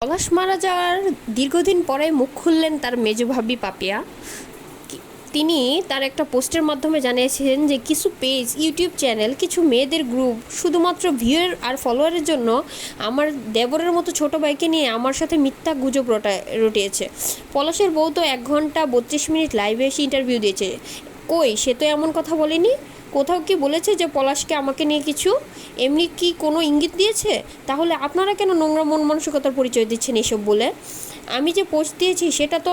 পলাশ মারা যাওয়ার দীর্ঘদিন পরে মুখ খুললেন তার মেজ ভাবি পাপিয়া। তিনি তার একটা পোস্টের মাধ্যমে জানিয়েছেন যে কিছু পেজ, ইউটিউব চ্যানেল, কিছু মেয়েদের গ্রুপ শুধুমাত্র ভিউয়ার আর ফলোয়ারের জন্য আমার দেবরের মতো ছোট ভাইকে নিয়ে আমার সাথে মিথ্যা গুজব রটিয়েছে। পলাশের বউ তো 1 ঘন্টা 32 মিনিট লাইভে এসে ইন্টারভিউ দিয়েছে। কই, সে তো এমন কথা বলেনি। কোথাও কি বলেছে যে পলাশকে আমাকে নিয়ে কিছু এমনি কি কোনো ইঙ্গিত দিয়েছে? তাহলে আপনারা কেন নোংরা মন মানসিকতার পরিচয় দিচ্ছেন এসব বলে? আমি যে পোস্ট দিয়েছি সেটা তো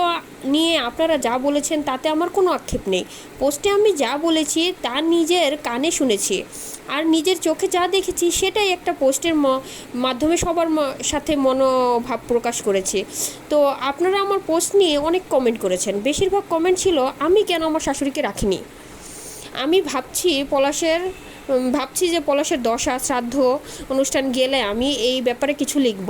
নিয়ে আপনারা যা বলেছেন তাতে আমার কোনো আক্ষেপ নেই। পোস্টে আমি যা বলেছি তা নিজের কানে শুনেছি আর নিজের চোখে যা দেখেছি সেটাই একটা পোস্টের মাধ্যমে সবার সাথে মনোভাব প্রকাশ করেছি। তো আপনারা আমার পোস্ট নিয়ে অনেক কমেন্ট করেছেন। বেশিরভাগ কমেন্ট ছিল আমি কেন আমার শাশুড়িকে রাখিনি। আমি ভাবছি যে পলাশের দশা শ্রাদ্ধ অনুষ্ঠান গেলে আমি এই ব্যাপারে কিছু লিখব।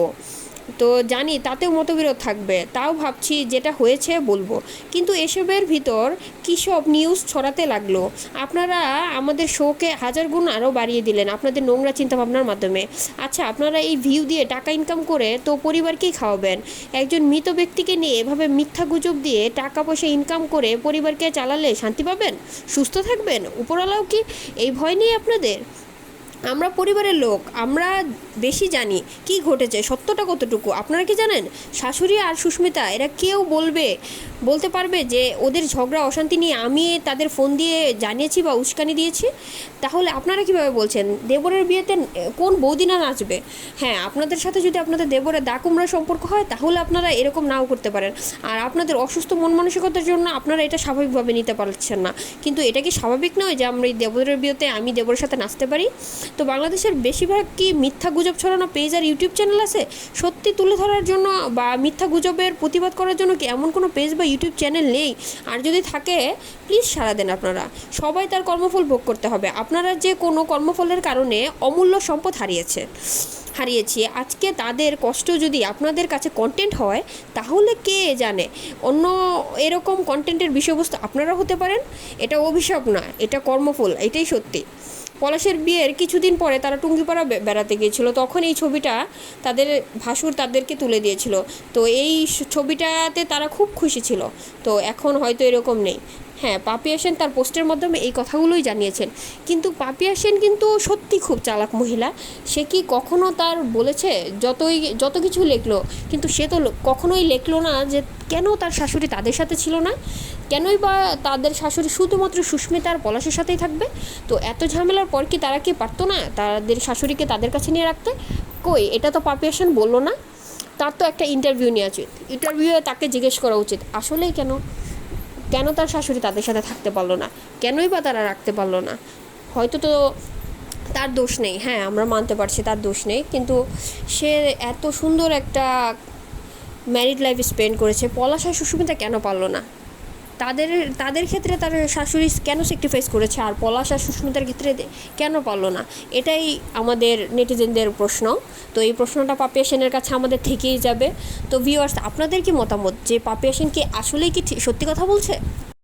তো জানি তাতেও মতবিরোধ থাকবে, তাও ভাবছি যেটা হয়েছে বলবো। কিন্তু এসবের ভিতর কী সব নিউজ ছড়াতে লাগলো। আপনারা আমাদের শোকে হাজার গুণ আরও বাড়িয়ে দিলেন আপনাদের নোংরা চিন্তাভাবনার মাধ্যমে। আচ্ছা, আপনারা এই ভিউ দিয়ে টাকা ইনকাম করে তো পরিবারকেই খাওয়াবেন। একজন মৃত ব্যক্তিকে নিয়ে এভাবে মিথ্যা গুজব দিয়ে টাকা পয়সা ইনকাম করে পরিবারকে চালালে শান্তি পাবেন, সুস্থ থাকবেন? উপরওয়ালাও কি এই ভয় নেই আপনাদের? আমরা পরিবারের লোক, আমরা বেশি জানি কি ঘটেছে, সত্যটা কতটুকু। আপনারা কি জানেন? শাশুড়ি আর সুস্মিতা এরা কেউ বলতে পারবে যে ওদের ঝগড়া অশান্তি নিয়ে আমি তাদের ফোন দিয়ে জানিয়েছি বা উস্কানি দিয়েছি? তাহলে আপনারা কিভাবে বলছেন দেবরের বিয়েতে কোন বৌদি না নাচবে? হ্যাঁ, আপনাদের সাথে যদি আপনাদের দেবরের দাকুমরা সম্পর্ক হয় তাহলে আপনারা এরকম নাও করতে পারেন। আর আপনাদের অসুস্থ মন মানসিকতার জন্য আপনারা এটা স্বাভাবিকভাবে নিতে পারছেন না। কিন্তু এটা কি স্বাভাবিক নয় যে আমরা এই দেবরের বিয়েতে আমি দেবরের সাথে নাচতে পারি? তো বাংলাদেশের বেশিরভাগ কি মিথ্যা গুজব ছড়ানো পেজ আর ইউটিউব চ্যানেল আছে? সত্যি তুলে ধরার জন্য বা মিথ্যা গুজবের প্রতিবাদ করার জন্য কি এমন কোনো পেজ বা ইউটিউব চ্যানেল নেই? আর যদি থাকে প্লিজ সাড়া দেন। আপনারা সবাই তার কর্মফল ভোগ করতে হবে। আপনারা যে কোনো কর্মফলের কারণে অমূল্য সম্পদ হারিয়েছি আজকে তাদের কষ্ট যদি আপনাদের কাছে কন্টেন্ট হয় তাহলে কে জানে অন্য এরকম কন্টেন্টের বিষয়বস্তু আপনারা হতে পারেন। এটা অভিশাপ না, এটা কর্মফল, এটাই সত্যি। পলাশের বিয়ের কিছুদিন পরে তারা টুঙ্গিপাড়া বেড়াতে গিয়েছিল, তখন এই ছবিটা তাদের ভাসুর তাদেরকে তুলে দিয়েছিল। তো এই ছবিটাতে তারা খুব খুশি ছিল। তো এখন হয়তো এরকম নেই। হ্যাঁ, পাপিয়া সেন তার পোস্টের মাধ্যমে এই কথাগুলোই জানিয়েছেন। কিন্তু পাপিয়া সেন কিন্তু সত্যি খুব চালাক মহিলা। সে কি কখনো তার বলেছে যত কিছু লেখলো, কিন্তু সে তো কখনোই লেখলো না যে কেন তার শাশুড়ি তাদের সাথে ছিল না, কেনই বা তাদের শাশুড়ি শুধুমাত্র সুস্মিতা আর পলাশের সাথেই থাকবে। তো এত ঝামেলার পর কি তারা কি পারতো না তাদের শাশুড়িকে তাদের কাছে নিয়ে রাখতে? কই, এটা তো পাপিয়া সেন বললো না। তার তো একটা ইন্টারভিউ নেওয়া উচিত। ইন্টারভিউয়ে তাকে জিজ্ঞেস করা উচিত আসলেই কেন তার শাশুড়ি তাদের সাথে থাকতে পারলো না, কেনই বা তারা রাখতে পারলো না। হয়তো তো তার দোষ নেই, হ্যাঁ আমরা মানতে পারছি তার দোষ নেই, কিন্তু সে এত সুন্দর একটা ম্যারিড লাইফ স্পেন্ড করেছে। পলাশ আর সুস্মিতা কেন পারলো না? তাদের ক্ষেত্রে তার শাশুড়ি কেন স্যাক্রিফাইস করেছে আর পলাশ আর সুস্মিতার ক্ষেত্রে কেন পারলো না? এটাই আমাদের নেটিজেনদের প্রশ্ন। তো এই প্রশ্নটা পাপিয়া সেনের কাছে আমাদের থেকেই যাবে। তো ভিউয়ার্স, আপনাদের কি মতামত যে পাপিয়া সেন কি আসলেই কি সত্যি কথা বলছে?